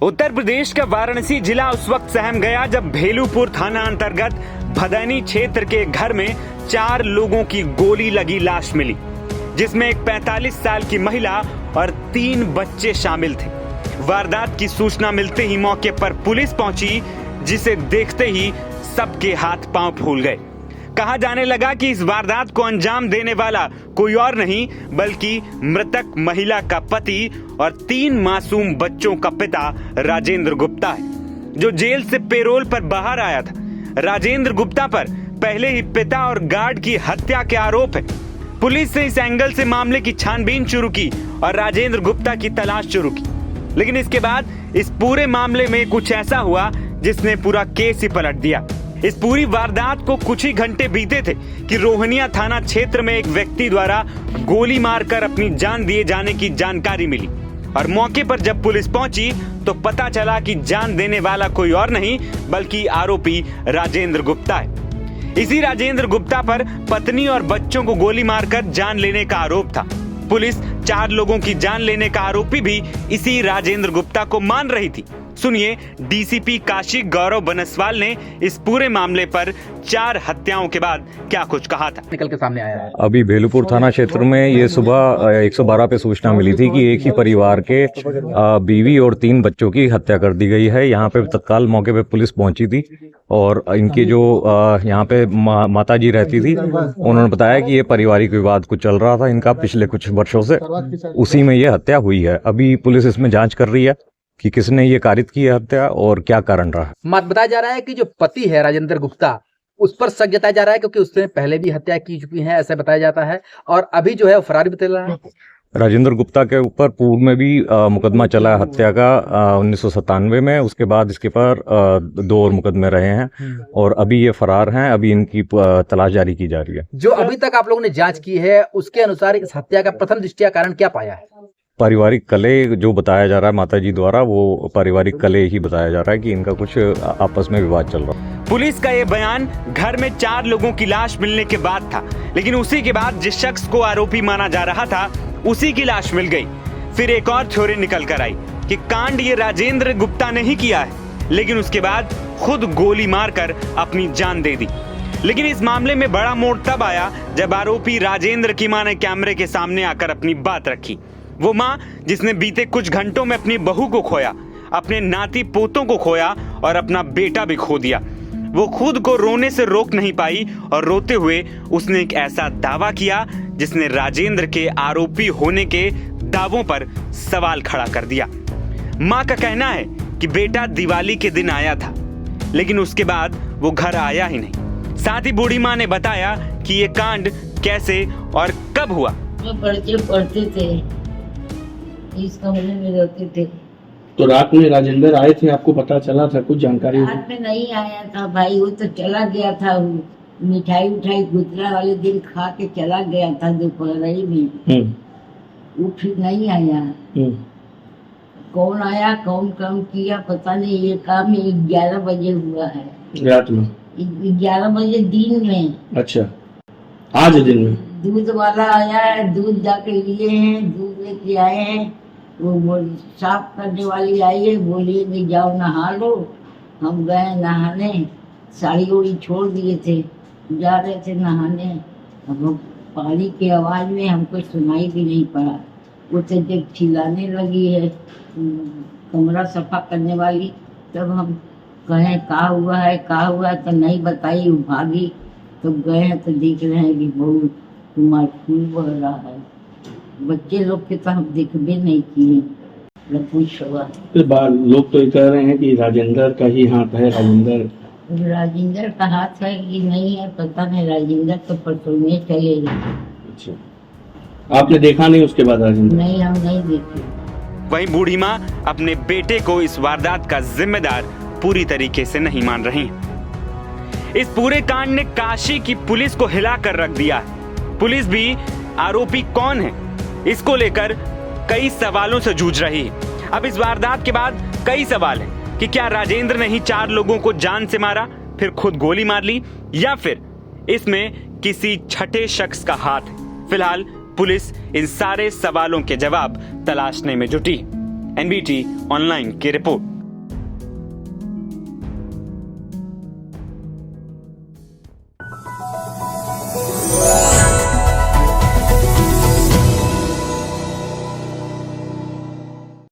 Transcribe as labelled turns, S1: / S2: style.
S1: उत्तर प्रदेश का वाराणसी जिला उस वक्त सहम गया जब भेलूपुर थाना अंतर्गत भदैनी क्षेत्र के घर में 4 लोगों की गोली लगी लाश मिली, जिसमें एक 45 साल की महिला और 3 बच्चे शामिल थे। वारदात की सूचना मिलते ही मौके पर पुलिस पहुंची, जिसे देखते ही सबके हाथ पांव फूल गए। कहा जाने लगा कि इस वारदात को अंजाम देने वाला कोई और नहीं बल्कि मृतक महिला का पति और 3 मासूम बच्चों का पिता राजेंद्र गुप्ता है, जो जेल से पेरोल पर बाहर आया था। राजेंद्र गुप्ता पर पहले ही पिता और गार्ड की हत्या के आरोप है। पुलिस ने इस एंगल से मामले की छानबीन शुरू की और राजेंद्र गुप्ता की तलाश शुरू की, लेकिन इसके बाद इस पूरे मामले में कुछ ऐसा हुआ जिसने पूरा केस ही पलट दिया। इस पूरी वारदात को कुछ ही घंटे बीते थे कि रोहनिया थाना क्षेत्र में एक व्यक्ति द्वारा गोली मारकर अपनी जान दिए जाने की जानकारी मिली और मौके पर जब पुलिस पहुंची तो पता चला कि जान देने वाला कोई और नहीं बल्कि आरोपी राजेंद्र गुप्ता है। इसी राजेंद्र गुप्ता पर पत्नी और बच्चों को गोली मारकर जान लेने का आरोप था। पुलिस 4 लोगों की जान लेने का आरोपी भी इसी राजेंद्र गुप्ता को मान रही थी। सुनिए डीसीपी काशी गौरव बनसवाल ने इस पूरे मामले पर 4 हत्याओं के बाद क्या कुछ कहा था।
S2: निकल के सामने आया है।
S3: अभी भेलूपुर थाना क्षेत्र में ये सुबह 112 पे सूचना मिली थी कि एक ही परिवार के बीवी और 3 बच्चों की हत्या कर दी गई है। यहाँ पे तत्काल मौके पे पुलिस पहुंची थी और इनकी जो यहाँ पे माता जी रहती थी, उन्होंने बताया कि ये पारिवारिक विवाद कुछ चल रहा था इनका पिछले कुछ वर्षों से, उसी में ये हत्या हुई है। अभी पुलिस इसमें जांच कर रही है कि किसने ये कारित की हत्या और क्या कारण रहा।
S2: बताया जा रहा है कि जो पति है राजेंद्र गुप्ता, उस पर शक जताया जा रहा है क्योंकि उसने पहले भी हत्या की चुकी है, ऐसा बताया जाता है, और अभी जो है वो फरार भी चल रहा है।
S3: राजेंद्र गुप्ता के ऊपर पूर्व में भी मुकदमा चला है हत्या का 1997 में। उसके बाद इसके पर 2 और मुकदमे रहे हैं और अभी ये फरार हैं। अभी इनकी तलाश जारी की जा रही है।
S2: जो अभी तक आप लोगों ने जांच की है उसके अनुसार इस हत्या का प्रथम दृष्टया कारण क्या पाया है?
S3: पारिवारिक कलह जो बताया जा रहा है माताजी द्वारा, वो पारिवारिक कलह ही बताया जा रहा है कि इनका कुछ आपस में विवाद चल रहा है।
S1: पुलिस का ये बयान घर में 4 लोगों की लाश मिलने के बाद था, लेकिन उसी के बाद जिस शख्स को आरोपी माना जा रहा था उसी की लाश मिल गई। फिर एक और थ्योरी निकल कर आई कि कांड ये राजेंद्र गुप्ता ने ही किया है, लेकिन उसके बाद खुद गोली मारकर अपनी जान दे दी। लेकिन इस मामले में बड़ा मोड़ तब आया जब आरोपी राजेंद्र की मां ने कैमरे के सामने आकर अपनी बात रखी। वो मां जिसने बीते कुछ घंटों में अपनी बहू को खोया, अपने नाती पोतों को खोया और अपना बेटा भी खो दिया। वो खुद को रोने से रोक नहीं पाई और रोते हुए उसने एक ऐसा दावा किया जिसने राजेंद्र के आरोपी होने के दावों पर सवाल खड़ा कर दिया। मां का कहना है कि बेटा दिवाली के दिन आया था, लेकिन उसके बाद वो घर आया ही नहीं। साथ ही बूढ़ी मां ने बताया कि ये कांड कैसे और कब हुआ।
S4: पढ़ते थे, इस कमरे में रहते थे।
S5: तो रात में राजेंद्र आए थे, आपको पता चला था? कुछ जानकारी?
S4: रात में नहीं आया था भाई, वो तो चला गया था। मिठाई उठाई गुजरा वाले दिन खा के चला गया था दोपहर में। वो फिर नहीं आया। कौन आया कौन काम किया पता नहीं। ये काम 11 बजे हुआ है
S5: रात में।
S4: 11 बजे दिन में।
S5: अच्छा, आज दिन में?
S4: दूध वाला आया है, दूध जाके लिए हैं, दूध लेके आए हैं। वो साफ करने वाली आई है, बोलिए कि जाओ नहा लो। हम गए नहाने, साड़ी ओड़ी छोड़ दिए थे, जा रहे थे नहाने। अब पानी की आवाज में हमको सुनाई भी नहीं पड़ा। वो तो जब चिल्लाने लगी है कमरा सफा करने वाली, तब हम कहें का हुआ है तो नहीं बताई। वो भागी, तो गए हैं तो देख रहे हैं कि बहुत तुम्हारा खून बह रहा है। बच्चे लोग के तो हम देखबे नहीं किए।
S5: लोग तो ये कह रहे हैं कि राजेंद्र का ही हाथ है।
S4: राजेंद्र का हाथ है कि नहीं है पता नहीं। राजेंद्र तो परसों में चले गए।
S5: अच्छा, आपने देखा नहीं उसके बाद राजेंद्र?
S4: नहीं, हम नहीं देखे।
S1: वहीं बूढ़ी मां अपने बेटे को इस वारदात का जिम्मेदार पूरी तरीके से नहीं मान रही। इस पूरे कांड ने काशी की पुलिस को हिला कर रख दिया। पुलिस भी आरोपी कौन है इसको लेकर कई सवालों से जूझ रही है। अब इस वारदात के बाद कई सवाल हैं कि क्या राजेंद्र ने ही 4 लोगों को जान से मारा, फिर खुद गोली मार ली, या फिर इसमें किसी छठे शख्स का हाथ है। फिलहाल पुलिस इन सारे सवालों के जवाब तलाशने में जुटी। एनबीटी ऑनलाइन की रिपोर्ट।